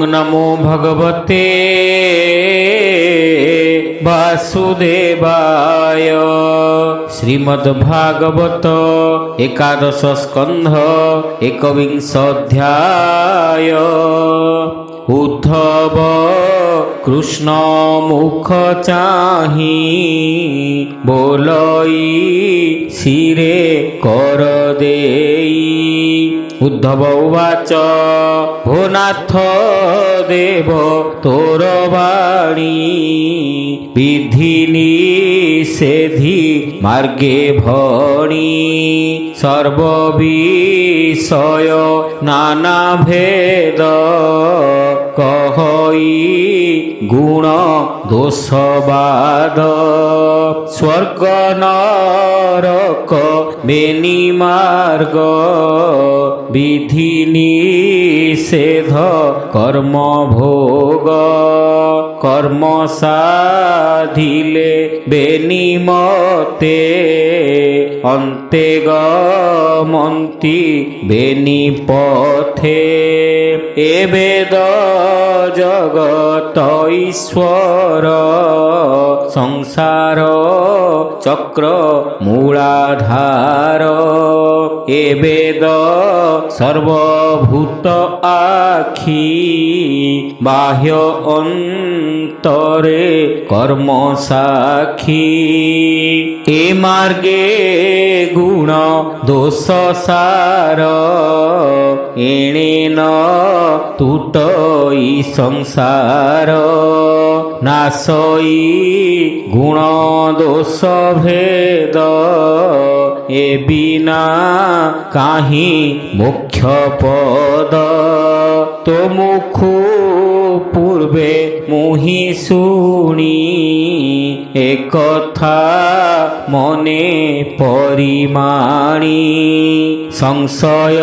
नमो भगवते वासुदेवाय। श्रीमद्भागवत एकादश स्कंध एकविंशोऽध्याय। उद्धव कृष्ण मुख चाहि बोलई शिरे कर देई। उद्धव उवाच हो नाथ देव तोर वाणी विधि निषेधि मार्गे भणी। सर्वविषय नाना भेद कहई गुण दोषवाद। स्वर्ग नरक बेनि मार्ग विधि निषेध कर्म भोग। कर्म साधिले बेनि मते अन्ते गमन्ति बेनि पथे। ए वेद जगत ईश्वर संसार चक्र मूलाधार। ए वेद सर्वभूत आखि बाह्य अंतरे कर्म साखी। ए मार्गे गुण दोष सार एणे न तुटई संसार। नासई गुण दोष भेद ए बिना काहि मोक्ष पद। तो मुखु पूर्वे मुहि शुणी एक कथा मने परिमाणी। संशय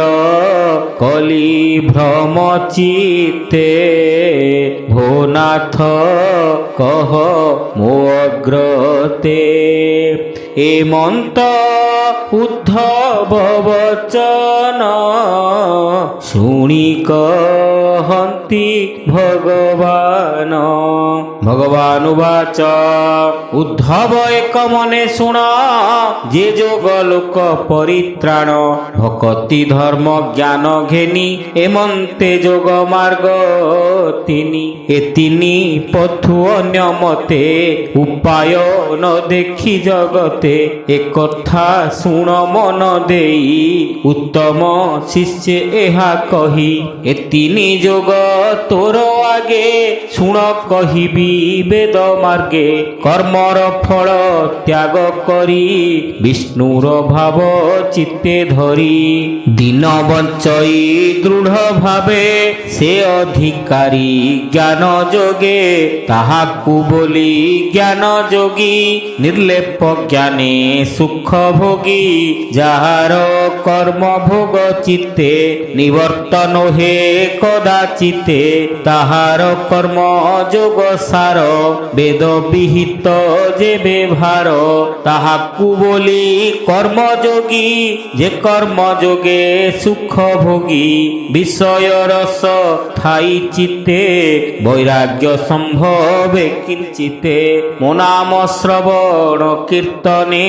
कली भ्रम चित्ते भोनाथ कह मो अग्रते। एमंत उद्धव वचन शुणी कहन्ति भगवान। भगवान उवाच उद्धव एक मने शुण जे जोग लोक परित्राण भक्ति धर्म ज्ञान घेनी एमंते जोग मार्ग तिनी। ए तिनी पथु अन्य मते उपाय न देखी जगते। एक कथा शुण मन देई उत्तम शिष्य एहा कही। ए तिनी जोग तोर आगे शुण कहिबी वेद मार्गे। कर्मर फल त्याग करी विष्णुर भाव चित्ते धरी। दिन बंचई दृढ़ भावे से अधिकारी ज्ञान जोगे। ताहाकु बोली ज्ञान जोगी निर्लेप ज्ञाने सुख भोगी। जाहार कर्म भोग चित्ते निवर्तन हे कदाचिते। ताहार कर्म जोग सार वेद विहित जे व्यवहार। ताहाकु बोली कर्म जोगी जे कर्म जोगे सुख भोगी। विषय रस थाई चित्ते वैराग्य संभवे किंचिते। मो नाम श्रवण कीर्तने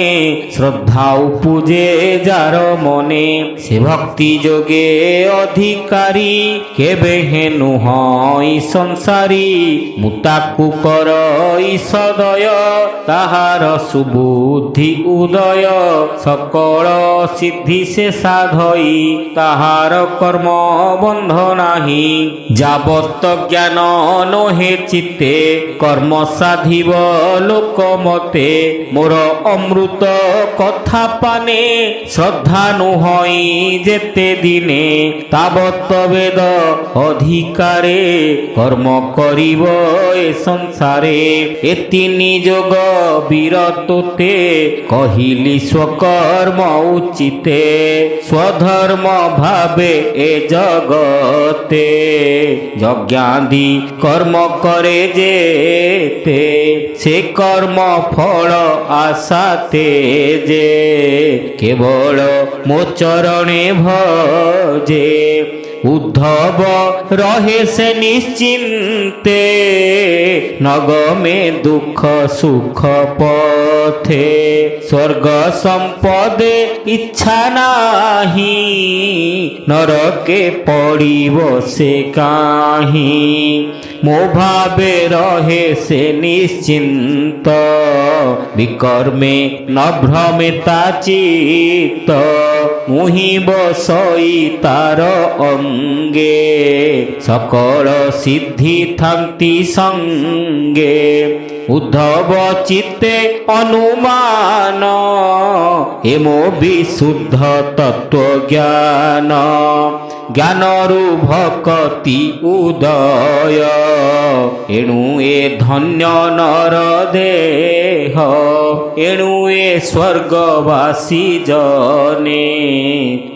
श्रद्धा पूजे जार मने। से भक्ति जोगे अधिकारी केबे हेनु हई संसारी। मुताकु करई सदय ताहार सुबुद्धि उदय। सकल सिद्धि से साधई ताहार कर्म बंध नाही। जाबत ज्ञान नोहे चित्ते कर्म साधिब लोक मते। मोर अमृत कथा पाने श्रद्धा नुहई जेते दिने। ताबत वेद अधिकारे कर्म करिब ए संसारे। ए तिनि जोग बिरतोते कहिली स्वकर्म उचिते। स्वधर्म भावे ए जगते यज्ञादि कर्म करे जेते। से कर्म फल आसाते जे केवल मो चरणे भजे। উদ্ধব রহে সে নিশ্চিন্তে, নগমে দুঃখ সুখ পথে, স্বর্গ সম্পদে ইচ্ছা নাহি, নরকে পড়িব সে কাহি। মো ভাবে রহে সে নিশ্চিন্ত, বিকর্মে ন ভ্রমে তা চিত্ত, মুহি বসই তার অঙ্গে, সকল সিদ্ধি থান্তি সঙ্গে। উদ্ধব চিত্তে অনুমান, হেমো বিশুদ্ধ তত্ত্ব জ্ঞান, জ্ঞানরু ভকতি উদয়, এণু এ ধন্য নর দেহ, এণু এ স্বর্গবাসী জনে,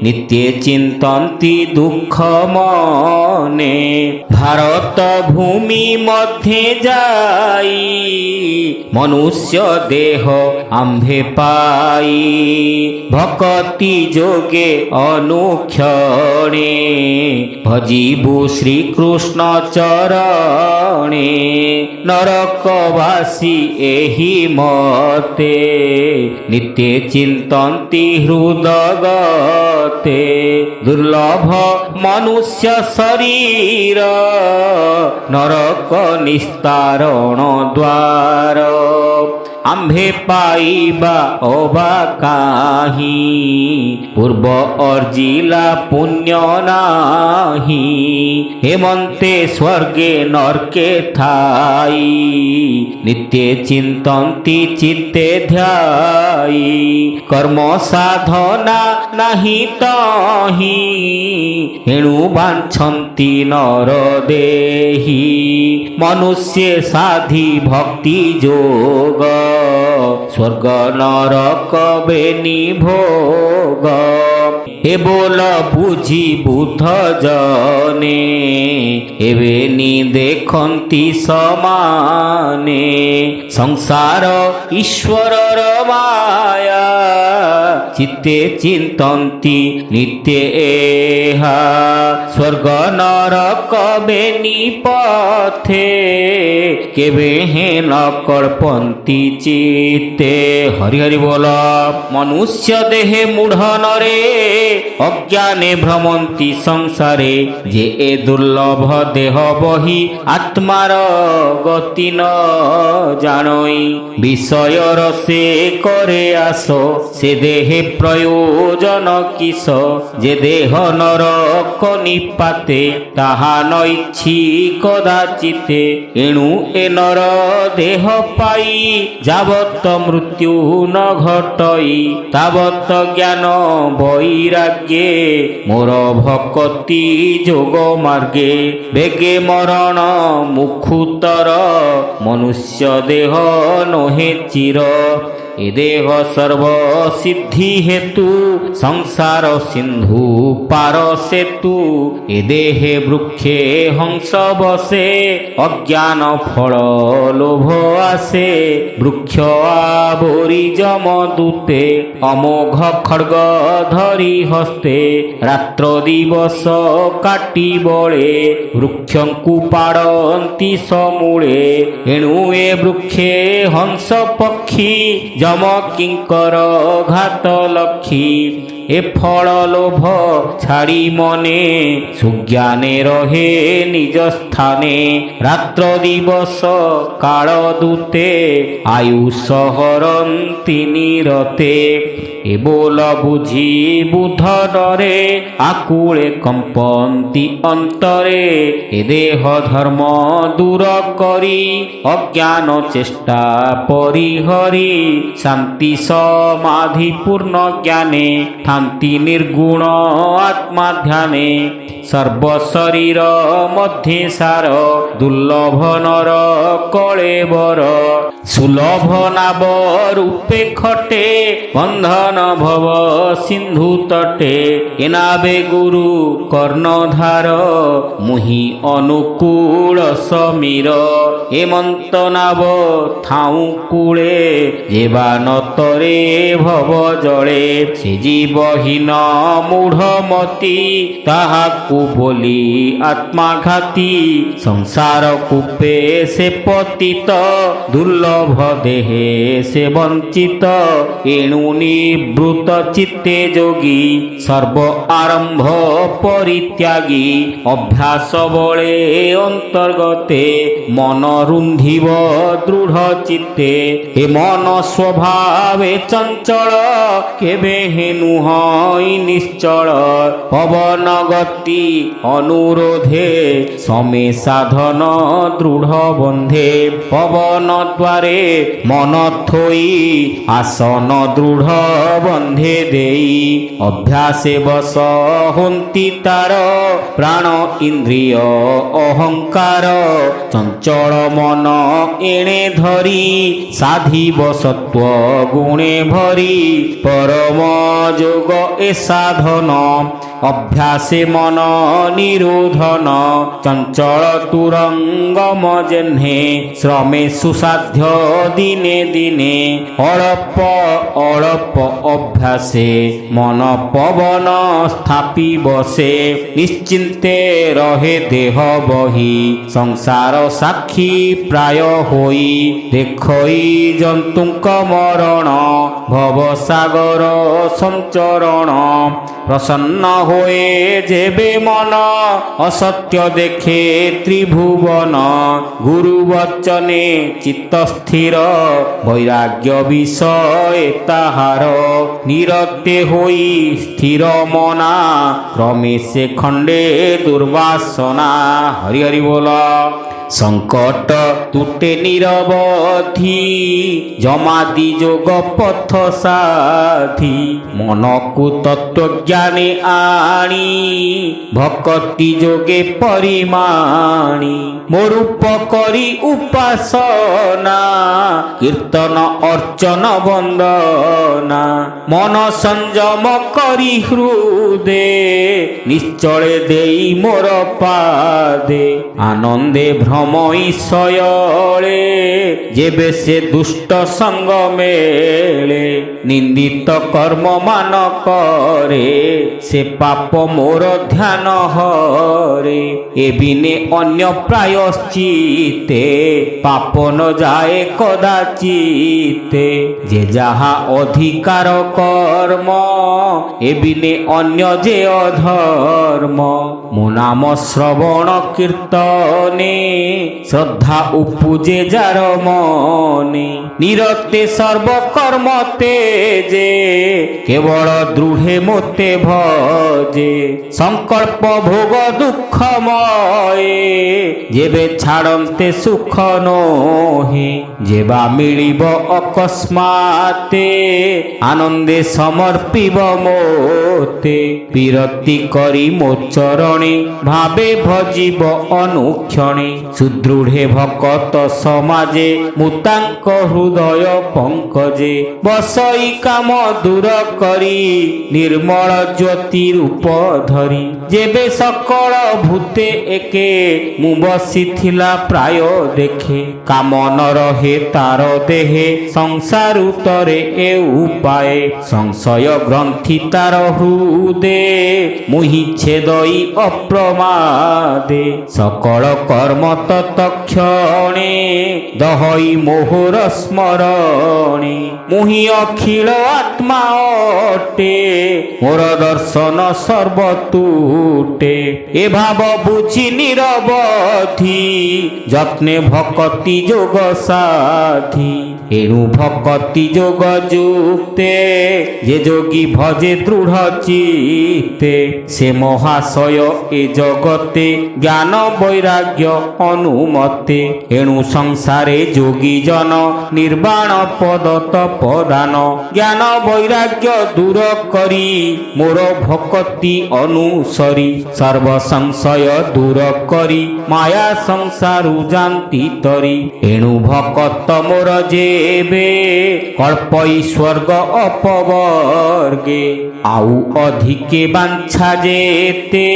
নিত্যে চিন্তন্তি দুঃখ মনে। ভারত ভূমি মধ্যে যাই, মনুষ্য দেহ আম্ভে পাই, ভকতি যোগে অনুক্ষণে, ভজিবু শ্রীকৃষ্ণ চরণে। নরকবাসী এহি মতে, নিত্যে চিন্তন্তি হৃদগতে, দুর্লভ মনুষ্য শরীর, নরক নিস্তারণ দ্বার। আম্ভে পাইবা অবা কাহি, পূর্ব অর্জিলা পুণ্য নাহি, হেমন্তে স্বর্গে নরকে থাই, নিত্যে চিন্তন্তি চিত্তে ধ্যাই। কর্ম সাধনা নাহি তহি, এণু বাঞ্ছন্তি নর দেহি, মনুষ্যে সাধি ভক্তি যোগ, স্বর্গ নরক বেনি ভোগ। এ বল বুঝি বুদ্ধ জনে, এবেনি দেখন্তি সমানে, সংসার ঈশ্বরর মায়া, চিত্তে চিন্তন্তি নিত্যে এহা, স্বর্গ নরক বেনি পথে, কেবে হে ন কল্পন্তি চিত্তে। হরি হরি বল। মনুষ্য দেহে মূঢ় নরে, অজ্ঞানে ভ্রমন্তি সংসারে, যে এ দুর্লভ দেহ বহি, আত্মার গতি ন জানই। বিষয় রসে করে আস, সে দেহে প্রয়োজন কিস, যে দেহ নরক নিপাতে, তাহা নইছি কদাচিতে। এণু এ নর দেহ পাই, যাবত মৃত্যু ন ঘটই, তাবত জ্ঞান বৈরাগ্যে, মোর ভকতি যোগ মার্গে। বেগে মরণ মুখুতর, মনুষ্য দেহ নহে চির। এ দেহ সর্ব সিদ্ধি হেতু, সংসার সিন্ধু পার সেতু। এ দেহে বৃক্ষে হংস বসে, অজ্ঞান ফল লোভ আসে। বৃক্ষ আবরি যমদূতে, অমোঘ খড়গ ধরি হস্তে। রাত্র দিবস কাটি বଳେ, বৃক্ষଙ୍କୁ পাড়ନ୍ତି সমূଳେ। ଏଣୁ ଏ ବୃକ୍ଷେ ହଂସ ପକ୍ଷୀ, ଯମ କିଙ୍କର ଘାତ ଲକ୍ଷୀ। এ ফল লোভ ছাড়ি মনে, সুজ্ঞানে রহে নিজ স্থানে। রাত্র দিবস কাল দূতে, আয়ুষ হরন্তি নিরতে। এ বল বুঝি বুধ ডরে, আকুলে কম্পন্তি অন্তরে। এ দেহ ধর্ম দূর করি, অজ্ঞান চেষ্টা পরিহরি। শান্তি সমাধি পূর্ণ জ্ঞানে, শান্তি নির্গুণ আত্মা ধ্যানে। সর্ব শরীর মধ্যে সার, দুর্লভ নর কলেবর। সুলভ নাব রূপে খটে, বন্ধন ভব সিন্ধু তটে এনাবে গুরু কর্ণধার মুহি অনুকূল সমীর হেমন্ত নাব থাউ কূলে জীবানতরে ভব জলে সে জীবহীন মূঢ়মতি তাহাকু বলি আত্মাঘাতী সংসার কূপে সে পতিত দুর্লভ দেহে সে বঞ্চিত এণু নিবৃত চিত্তে যোগী সর্ব আরম্ভ পরিত্যাগী অভ্যাস বলে অন্তর্গতে মন রুন্ধিব দৃঢ় চিত্তে এ মন স্বভাবে চঞ্চল কেবে হেনু হয় নিশ্চল পবন গতি অনুরোধে সমে সাধন দৃঢ় বন্ধে পবন দ্বারে মন থই আসন দৃঢ় বন্ধে দেই অভ্যাসে বস হন্তি তার প্রাণ ইন্দ্রিয় অহংকার চঞ্চল মন এণে ধরি সাধিব সত্ব গুণে ভরি পরম যোগ এ সাধন অভ্যাসে মন নিরোধন চঞ্চল তুরঙ্গম জেহ্নে শ্রমে সুসাধ্য দিনে দিনে অল্প অল্প অভ্যাসে মন পবন স্থাপি বসে নিশ্চিন্তে রহে দেহ বহি সংসার সাক্ষী প্রায় হই দেখই জন্তুଙ୍କ মরণ ভবসাগর সঞ্চরণ প্রসন্ন হয়ে যেবে মন অসত্য দেখে ত্রিভুবন গুরু বচনে চিত্ত স্থির বৈরাগ্য বিষয় তাহার নিরতে হই স্থির মনা ক্রমে সে খণ্ডে দুর্বাসনা হরি হরি বল সংকট তুটে নিরবধি জমাদি যোগ পথ সাধি মনকু তত্ত্ব জ্ঞানে আনি ভক্তি যোগে পরিমাণি মরূপ করি উপাসনা কীর্তন অর্চন বন্দনা মন সংযম করি হৃদে নিশ্চলে দেই মোর পাদে আনন্দে ভ্রমইশয়লে যেবে সে দুষ্ট সঙ্গ মেলে নিন্দিত কর্ম মান করে সে পাপ মোর ধ্যান হরে এবিনে অন্য প্রায়শ্চিতে পাপ ন যায় কদাচিতে যে যাহা অধিকার কর্ম এবিনে অন্য যে অধর্ম মো নাম শ্রবণ কীর্তনে শ্রদ্ধা উপজে যার মনে নিরতে সর্বকর্ম তেজে কেবল দৃঢ়ে মতে ভজে সংকল্প ভোগ দুঃখময়ে যেবে ছাড়ন্তে সুখ নহে যেবা মিলিব অকস্মাতে আনন্দে সমর্পিব মোতে বিরতি করি মো চরণে ভাবে ভজিব অনুক্ষণে সুদৃঢ়ে ভকত সমাজে মুতাঙ্ক হৃদয় পঙ্কজে বসই কাম দূর করি নির্মল জ্যোতি রূপ ধরি যেবে সকল ভূতে একে মু বসিথিলা প্রায় দেখে কাম ন রহে তার দেহে সংসার উতরে এ উপায়ে সংশয় গ্রন্থি তার হৃদে মুহি ছেদই অপ্রমাদে সকল কর্ম তৎক্ষণে দহই মোহর স্মরণে মুহি অখিল আত্মা অটে মোর দর্শন সর্বতুটে এ ভাব বুঝি নিরবধি যত্নে ভকতি যোগ সাধি এণু ভকতি যোগ যুক্তে যে যোগী ভজে দৃঢ় চিত্তে সে মহাশয় এ জগতে জ্ঞান বৈরাগ্য অনুমতে এণু সংসারে যোগী জন নির্বাণ পদ তপদান জ্ঞান বৈরাগ্য দূর করি মোর ভকতি অনুসরি সর্ব সংশয় দূর করি মায়া সংসারু জান্তি তরি এণু ভকত মোর যে ଏବେ କଳ୍ପଇ ସ୍ୱର୍ଗ ଅପବର୍ଗେ ଆଉ ଅଧିକେ ବାଞ୍ଛା ଯେତେ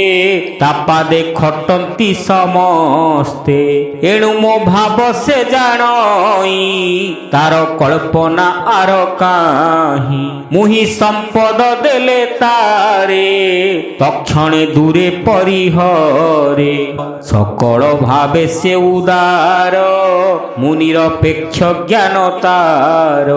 ତାପାଦେ ଖଟନ୍ତି ସମସ୍ତେ ଏଣୁ ମୋ ଭାବ ସେ ଜାଣଇ ତାର କଳ୍ପନା ଆର କାହିଁ ମୁହିଁ ସମ୍ପଦ ଦେଲେ ତାରେ ତକ୍ଷଣେ ଦୂରେ ପରିହରେ ସକଳ ଭାବେ ସେ ଉଦାର ମୁନିରପେକ୍ଷ ଜ୍ଞାନ ତାର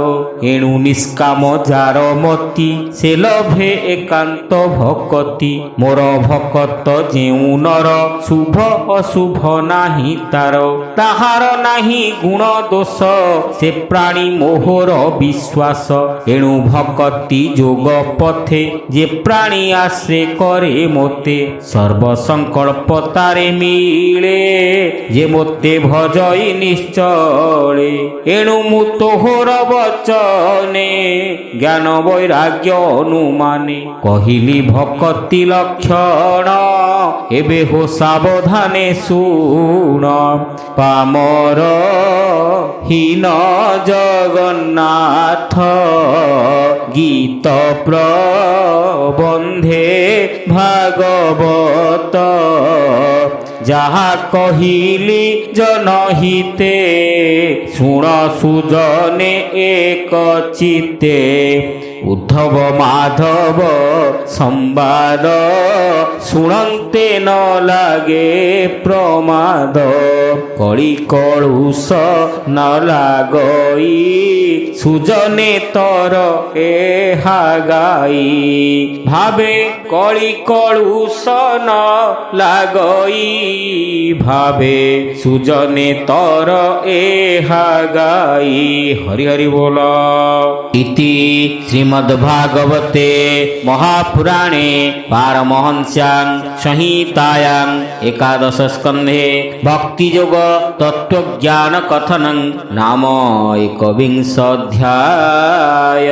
ଏଣୁ ନିଷ୍କାମ ଯାର ମତି ସେ ଲଭେ ଏକାନ୍ତ ଭକତି ମୋର ଭକତ ଯେଉଁ ନର ଶୁଭ ଅଶୁଭ ନାହିଁ ତାର ତାହାର ନାହିଁ ଗୁଣ ଦୋଷ ସେ ପ୍ରାଣୀ ମୋହର ବିଶ୍ୱାସ ଏଣୁ ଭକତି ଯୋଗ ପଥେ ଯେ ପ୍ରାଣୀ ଆଶ୍ରେ କରେ ମୋତେ ସର୍ବ ସଂକଳ୍ପ ତାରେ ମିଳେ ଯେ ମୋତେ ଭଜଇ ନିଶ୍ଚଳେ ଏଣୁ ମୁଁ ତୋହର ବଚନେ ଜ୍ଞାନ ବୈରାଗ୍ୟ ଅନୁମାନେ କହିଲି ଭକତି ଲକ୍ଷଣ ଏବେ ହୋ ସାବଧାନେ ଶୁଣ ପାମର ହୀନ ଜଗନ୍ନାଥ ଗୀତ ପ୍ରବନ୍ଧେ ଭାଗବତ ଯାହା କହିଲି ଜନହିତେ ଶୁଣ ସୁଜନେ ଏକ ଚିତ୍ତେ ଉଦ୍ଧବ ମାଧବ ସମ୍ବାଦ ଶୁଣନ୍ତେ ନ ଲାଗେ ପ୍ରମାଦ କଳି କଳୁଷ ନ ଲାଗଇ ସୁଜନେ ତର ଏହା ଗାଇ ଭାବେ କଳି କଳୁଷ ନ ଲାଗଇ ଭାବେ ସୁଜନେ ତର ଏହା ଗାଇ ହରି ହରି ବୋଲ ଇତି ଶ୍ରୀମଦ୍ଭାଗବତେ ମହାପୁରାଣେ ପାରମହଂସ୍ୟାଂ ସଂହିତାୟାଂ ଏକାଦଶ ସ୍କନ୍ଧେ ଭକ୍ତିଯୋଗ ତତ୍ତ୍ୱଜ୍ଞାନ କଥନଂ ନାମ ଏକବିଂଶ ଅଧ୍ୟାୟ।